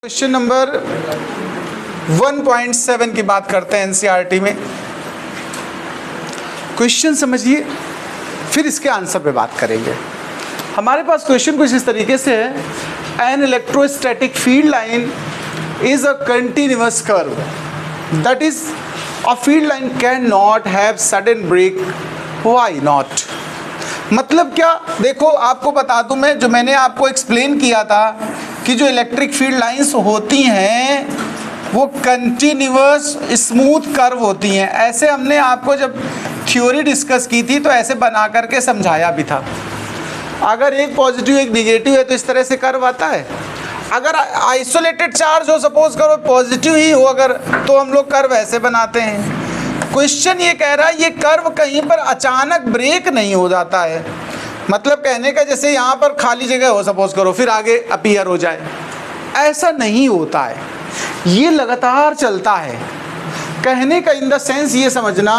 Question number 1.7 की बात करते हैं एनसीईआरटी में। क्वेश्चन समझिए, फिर इसके आंसर पे बात करेंगे। हमारे पास क्वेश्चन कुछ इस तरीके से है, an electrostatic field line is a continuous curve, that is a field line can not have sudden break, why not. मतलब क्या, देखो आपको बता दूं मैं, जो मैंने आपको एक्सप्लेन किया था कि जो इलेक्ट्रिक फील्ड लाइंस होती हैं वो कंटिन्यूअस स्मूथ कर्व होती हैं। ऐसे हमने आपको जब थ्योरी डिस्कस की थी तो ऐसे बना करके समझाया भी था। अगर एक पॉजिटिव एक निगेटिव है तो इस तरह से कर्व आता है। अगर आइसोलेटेड चार्ज हो, सपोज करो पॉजिटिव ही हो अगर, तो हम लोग कर्व ऐसे बनाते हैं। क्वेश्चन ये कह रहा है ये कर्व कहीं पर अचानक ब्रेक नहीं हो जाता है। मतलब कहने का जैसे यहाँ पर खाली जगह हो सपोज करो, फिर आगे अपीयर हो जाए, ऐसा नहीं होता है, ये लगातार चलता है। कहने का इन द सेंस ये समझना,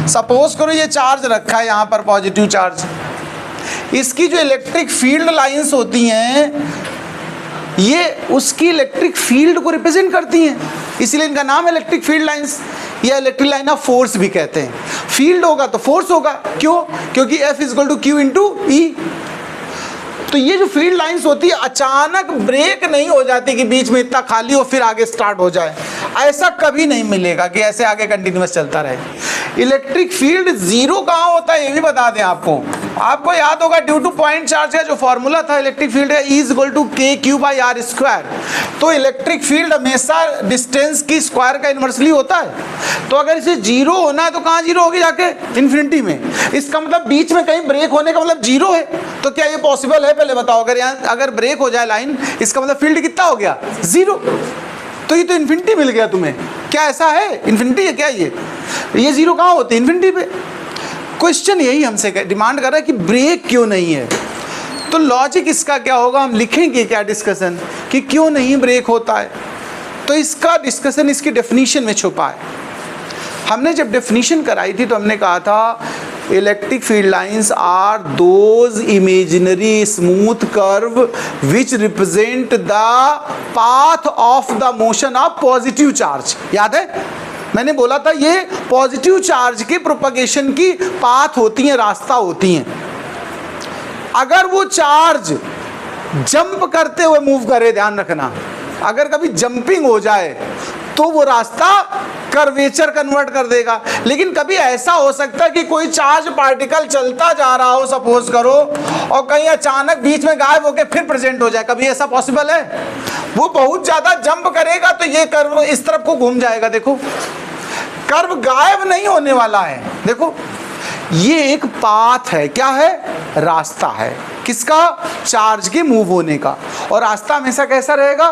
सपोज करो ये चार्ज रखा है यहाँ पर, पॉजिटिव चार्ज, इसकी जो इलेक्ट्रिक फील्ड लाइंस होती हैं ये उसकी इलेक्ट्रिक फील्ड को रिप्रेजेंट करती हैं, इसलिए इनका नाम है इलेक्ट्रिक फील्ड लाइंस, या इलेक्ट्रिक लाइन ऑफ फोर्स भी कहते हैं। फील्ड होगा तो फोर्स होगा, क्यों? क्योंकि F = Q × E। तो ये जो फील्ड लाइंस होती है अचानक ब्रेक नहीं हो जाती कि बीच में इतना खाली हो फिर आगे स्टार्ट हो जाए, ऐसा कभी नहीं मिलेगा कि ऐसे आगे कंटिन्यूअस चलता रहे। इलेक्ट्रिक फील्ड जीरो कहाँ होता है ये भी बता दें आपको याद होगा, ड्यू टू पॉइंट चार्ज का जो फॉर्मूला था इलेक्ट्रिक फील्ड का, E = KQ/R²। तो इलेक्ट्रिक फील्ड हमेशा डिस्टेंस की स्क्वायर का इनवर्सली होता है। तो अगर इसे जीरो होना है तो कहाँ जीरो होगी? जाके इन्फिनिटी में। इसका मतलब बीच में कहीं ब्रेक होने का मतलब जीरो है। तो क्या ये पॉसिबल है? पहले बताओ। अगर यहाँ अगर ब्रेक हो जाए लाइन, इसका मतलब फील्ड कितना हो गया? जीरो। तो ये तो इन्फिनिटी मिल गया तुम्हें। क्या ऐसा है? इन्फिनिटी है क्या ये जीरो कहाँ होती है? इन्फिनिटी पे। क्वेश्चन यही हमसे डिमांड कर रहा है कि ब्रेक क्यों नहीं है। तो लॉजिक इसका क्या होगा, हम लिखेंगे क्या डिस्कशन कि क्यों नहीं ब्रेक होता है। तो इसका डिस्कशन इसकी डेफिनेशन में छुपा है। हमने जब डेफिनेशन कराई थी तो हमने कहा था electric field lines are those imaginary smooth curve which represent the path of the motion of positive charge. याद है मैंने बोला था ये पॉजिटिव चार्ज के प्रोपगेशन की पाथ होती हैं, रास्ता होती हैं। अगर वो चार्ज जंप करते हुए मूव करे, ध्यान रखना, अगर कभी जंपिंग हो जाए तो वो रास्ता कर्वेचर कन्वर्ट कर देगा। लेकिन कभी ऐसा हो सकता है कि कोई चार्ज पार्टिकल चलता जा रहा हो सपोज करो, और कहीं अचानक बीच में गायब होकर फिर प्रेजेंट हो जाए, कभी ऐसा पॉसिबल है? वो बहुत ज्यादा जंप करेगा तो ये कर्व इस तरफ को घूम जाएगा। देखो कर्व गायब नहीं होने वाला है। देखो ये एक पाथ है, क्या है? रास्ता है। किसका? चार्ज के मूव होने का। और रास्ता हमेशा कैसा रहेगा?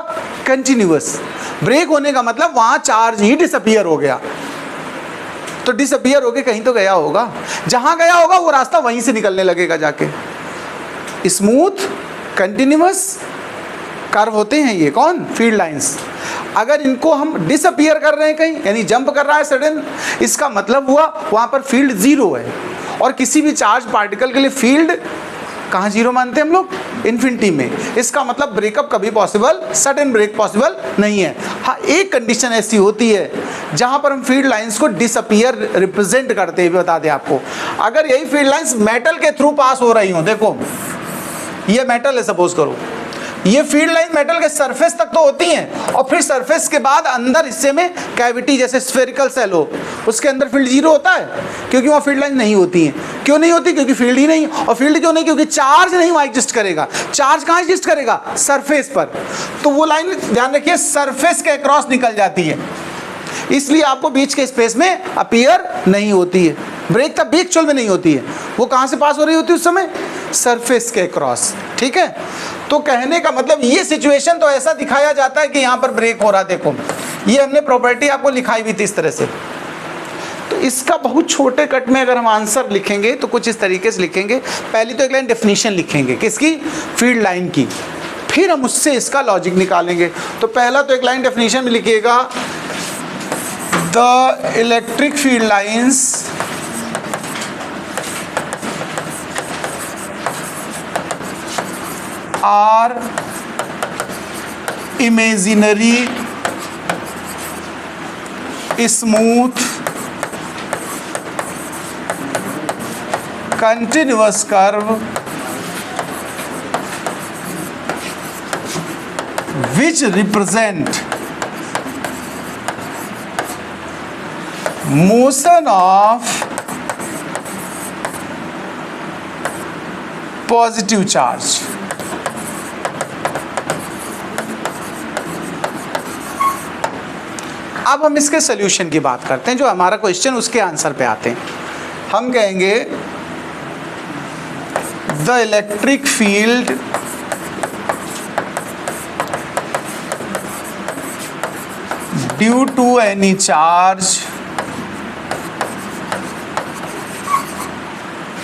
कंटिन्यूअस। ब्रेक होने का मतलब वहां चार्ज ही डिसअपीयर हो गया। तो डिसअपीयर होके कहीं तो गया होगा, जहां गया होगा वो रास्ता वहीं से निकलने लगेगा जाके। स्मूथ कंटिन्यूअस कर्व होते हैं ये, कौन? Field lines. अगर इनको हम डिसअपीयर कर रहे हैं कहीं, यानी जंप कर रहा है सडन, इसका मतलब हुआ वहां पर फील्ड जीरो है। और किसी भी चार्ज पार्टिकल के लिए फील्ड कहाँ जीरो मानते हैं हम लोग? इन्फिनिटी में। इसका मतलब ब्रेकअप कभी पॉसिबल, सडन ब्रेक पॉसिबल नहीं है। हाँ, एक कंडीशन ऐसी होती है जहां पर हम फील्ड लाइंस को डिसअपीयर रिप्रेजेंट करते हैं। बता दें आपको, अगर यही फील्ड लाइंस मेटल के थ्रू पास हो रही हो, देखो ये मेटल है सपोज करो, ये फील्ड लाइन मेटल के सरफेस तक तो होती हैं, और फिर सरफेस के बाद अंदर हिस्से में कैविटी जैसे स्फेरिकल सेल हो, उसके अंदर फील्ड जीरो होता है, क्योंकि वहाँ फील्ड लाइन नहीं होती हैं। क्यों नहीं होती? क्योंकि फील्ड ही नहीं। और फील्ड क्यों नहीं? क्योंकि चार्ज नहीं वहाँ एग्जिस्ट करेगा। चार्ज कहाँ एग्जिस्ट करेगा? सरफेस पर। तो वो लाइन ध्यान रखिए सरफेस के अक्रॉस निकल जाती है, इसलिए आपको बीच के स्पेस में अपीयर नहीं होती है। ब्रेक तब भी एक्चुअल में नहीं होती है। वो कहाँ से पास हो रही होती है उस समय? सरफेस के क्रॉस। ठीक है, तो कहने का मतलब ये सिचुएशन तो ऐसा दिखाया जाता है कि यहाँ पर ब्रेक हो रहा। देखो ये हमने प्रॉपर्टी आपको लिखाई भी थी इस तरह से। तो इसका बहुत छोटे कट में अगर हम आंसर लिखेंगे तो कुछ इस तरीके से लिखेंगे। पहली तो एक लाइन डेफिनेशन लिखेंगे, किसकी? फील्ड लाइन की। फिर हम उससे इसका लॉजिक निकालेंगे। तो पहला तो एक लाइन डेफिनेशन में लिखिएगा, the electric field lines are imaginary smooth continuous curve which represent motion of positive charge। अब हम इसके सॉल्यूशन की बात करते हैं, जो हमारा क्वेश्चन उसके आंसर पे आते हैं। हम कहेंगे the electric field due to any charge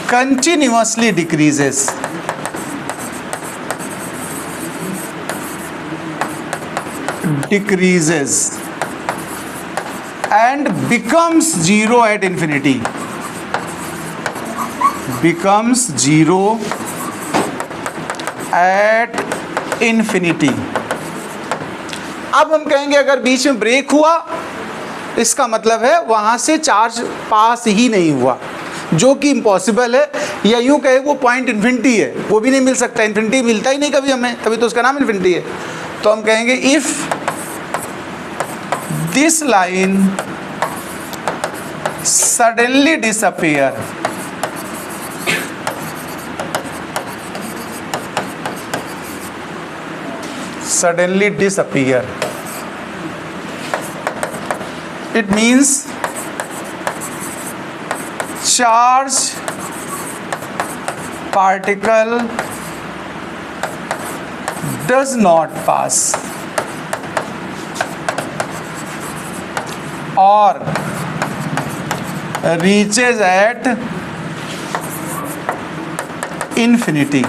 continuously decreases and becomes zero at infinity, becomes zero at infinity। अब हम कहेंगे अगर बीच में ब्रेक हुआ, इसका मतलब है वहां से चार्ज पास ही नहीं हुआ, जो कि इम्पॉसिबल है, या यूं कहे वो पॉइंट इन्फिनिटी है, वो भी नहीं मिल सकता, इन्फिनिटी मिलता ही नहीं कभी हमें, तभी तो उसका नाम इन्फिनिटी है। तो हम कहेंगे if this line suddenly disappear, suddenly disappear, it means charge particle does not pass or reaches at infinity,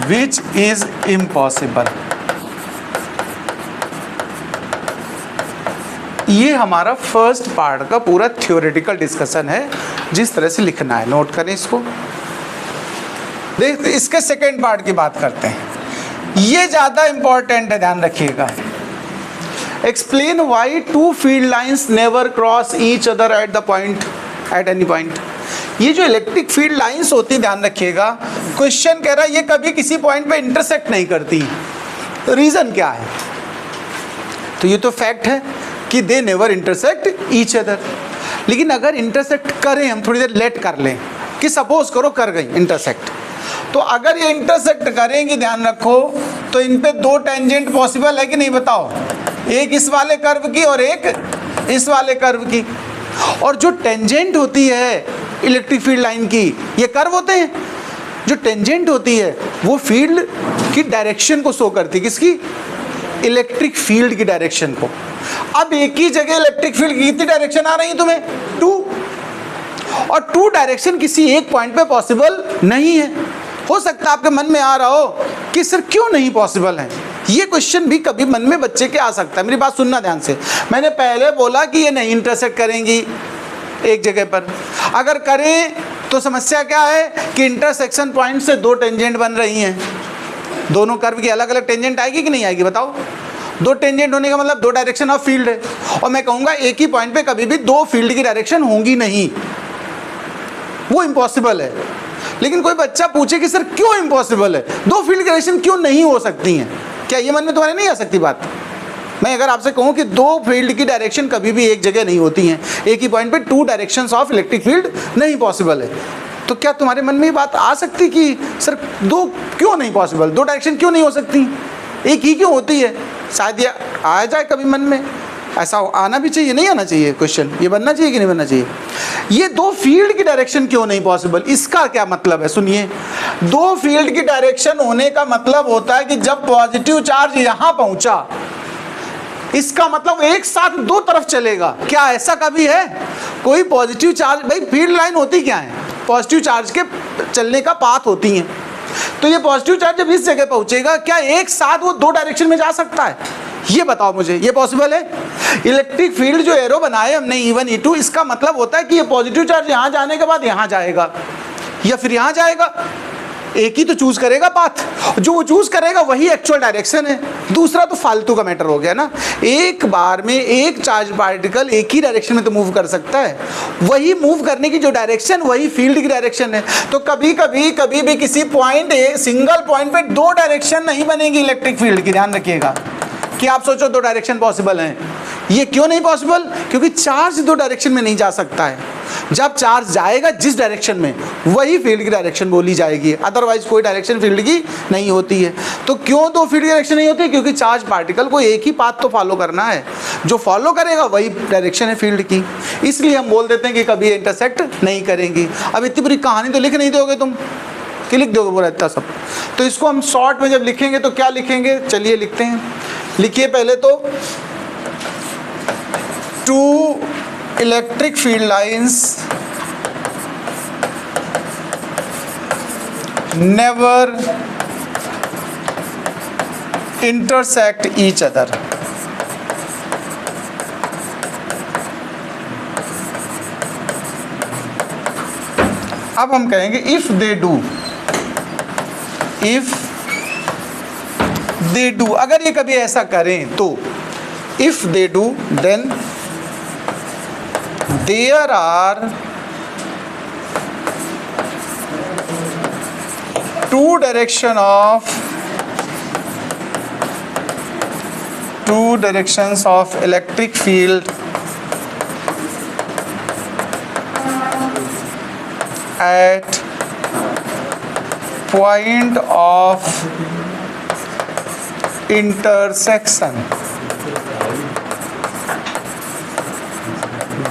which is impossible। ये हमारा फर्स्ट पार्ट का पूरा थ्योरेटिकल डिस्कशन है, जिस तरह से लिखना है, नोट करें इसको। देख, इसके सेकेंड पार्ट की बात करते हैं, ये ज़्यादा इंपॉर्टेंट है, ध्यान रखिएगा। Explain why two field lines never cross each other at the point, at any point. ये जो इलेक्ट्रिक फील्ड लाइंस होती, ध्यान रखिएगा, क्वेश्चन कह रहा है ये कभी किसी पॉइंट पे इंटरसेक्ट नहीं करती, रीज़न क्या है? तो ये तो फैक्ट है कि they never intersect each other. लेकिन अगर इंटरसेक्ट करें, हम थोड़ी देर लेट कर लें कि सपोज करो कर गई इंटरसेक्ट, तो अगर ये इंटरसेक्ट करेंगे, ध्यान रखो, तो इन पे दो टेंजेंट पॉसिबल है कि नहीं बताओ? एक इस वाले कर्व की और एक इस वाले कर्व की। और जो टेंजेंट होती है इलेक्ट्रिक फील्ड लाइन की, ये कर्व होते हैं, जो टेंजेंट होती है वो फील्ड की डायरेक्शन को शो करती है, किसकी? इलेक्ट्रिक फील्ड की डायरेक्शन को। अब एक ही जगह इलेक्ट्रिक फील्ड की कितनी डायरेक्शन आ रही है तुम्हें? 2, और 2 डायरेक्शन किसी एक पॉइंट पे पॉसिबल नहीं है। हो सकता है आपके मन में आ रहा हो कि सर क्यों नहीं पॉसिबल है, ये क्वेश्चन भी कभी मन में बच्चे के आ सकता है। मेरी बात सुनना ध्यान से, मैंने पहले बोला कि ये नहीं इंटरसेक्ट करेंगी एक जगह पर। अगर करें तो समस्या क्या है कि इंटरसेक्शन पॉइंट से 2 टेंजेंट बन रही हैं, दोनों कर्व की अलग अलग टेंजेंट आएगी कि नहीं आएगी बताओ? 2 टेंजेंट होने का मतलब 2 डायरेक्शन ऑफ फील्ड है, और मैं कहूँगा एक ही पॉइंट पे कभी भी 2 फील्ड की डायरेक्शन होंगी नहीं, वो इम्पॉसिबल है। लेकिन कोई बच्चा पूछे कि सर क्यों इम्पॉसिबल है, 2 फील्ड की डायरेक्शन क्यों नहीं हो सकती हैं, क्या ये मन में तुम्हारे नहीं आ सकती बात? मैं अगर आपसे कहूँ कि 2 फील्ड की डायरेक्शन कभी भी एक जगह नहीं होती हैं, एक ही पॉइंट पे 2 डायरेक्शंस ऑफ इलेक्ट्रिक फील्ड नहीं पॉसिबल है, तो क्या तुम्हारे मन में ये बात आ सकती कि सर 2 क्यों नहीं पॉसिबल, 2 डायरेक्शन क्यों नहीं हो सकती, एक ही क्यों होती है? शायद ये आ जाए कभी मन में, ऐसा आना भी चाहिए, नहीं आना चाहिए क्वेश्चन, ये बनना चाहिए कि नहीं बनना चाहिए? ये 2 फील्ड की डायरेक्शन क्यों नहीं पॉसिबल, इसका क्या मतलब है? सुनिए, 2 फील्ड की डायरेक्शन होने का मतलब होता है कि जब पॉजिटिव चार्ज यहाँ पहुँचा, इसका मतलब एक साथ 2 तरफ चलेगा। क्या ऐसा कभी है? कोई पॉजिटिव चार्ज, भाई फील्ड लाइन होती क्या है? पॉजिटिव चार्ज के चलने का पाथ होती हैं। तो ये पॉजिटिव चार्ज जब इस जगह पहुंचेगा, क्या एक साथ वो 2 डायरेक्शन में जा सकता है? ये बताओ मुझे, ये पॉसिबल है? इलेक्ट्रिक फील्ड जो एरो बनाए हमने E1 E2, इसका मतलब होता है कि ये पॉजिटिव चार्ज यहाँ जाने के बाद यहाँ जाएगा या फिर यहाँ जाएगा, एक ही तो चूज करेगा पाथ, जो वो चूज करेगा वही एक्चुअल डायरेक्शन है, दूसरा तो फालतू का मैटर हो गया ना। एक बार में एक चार्ज पार्टिकल एक ही डायरेक्शन में तो मूव कर सकता है, वही मूव करने की जो डायरेक्शन वही फील्ड की डायरेक्शन है। तो कभी भी किसी पॉइंट सिंगल पॉइंट पे दो डायरेक्शन नहीं बनेगी इलेक्ट्रिक फील्ड की, ध्यान रखिएगा। कि आप सोचो दो डायरेक्शन पॉसिबल हैं, ये क्यों नहीं पॉसिबल? क्योंकि चार्ज दो डायरेक्शन में नहीं जा सकता है। जब चार्ज जाएगा जिस डायरेक्शन में वही फील्ड की डायरेक्शन बोली जाएगी, अदरवाइज कोई डायरेक्शन फील्ड की नहीं होती है। तो क्यों दो फील्ड की डायरेक्शन नहीं होती? क्योंकि चार्ज पार्टिकल को एक ही पाथ तो फॉलो करना है, जो फॉलो करेगा वही डायरेक्शन है फील्ड की। इसलिए हम बोल देते हैं कि कभी इंटरसेक्ट नहीं करेंगी। अब इतनी पूरी कहानी तो लिख नहीं दोगे तुम, कि लिख दोगे पूरा इतना सब? तो इसको हम शॉर्ट में जब लिखेंगे तो क्या लिखेंगे, चलिए लिखते हैं। लिखिए पहले तो, two electric field lines never intersect each other. अब हम कहेंगे if they do, अगर ये कभी ऐसा करें तो if they do then there are two directions of electric field at point of intersection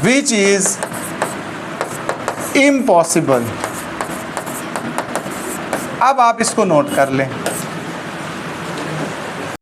which is impossible. अब आप इसको नोट कर लें।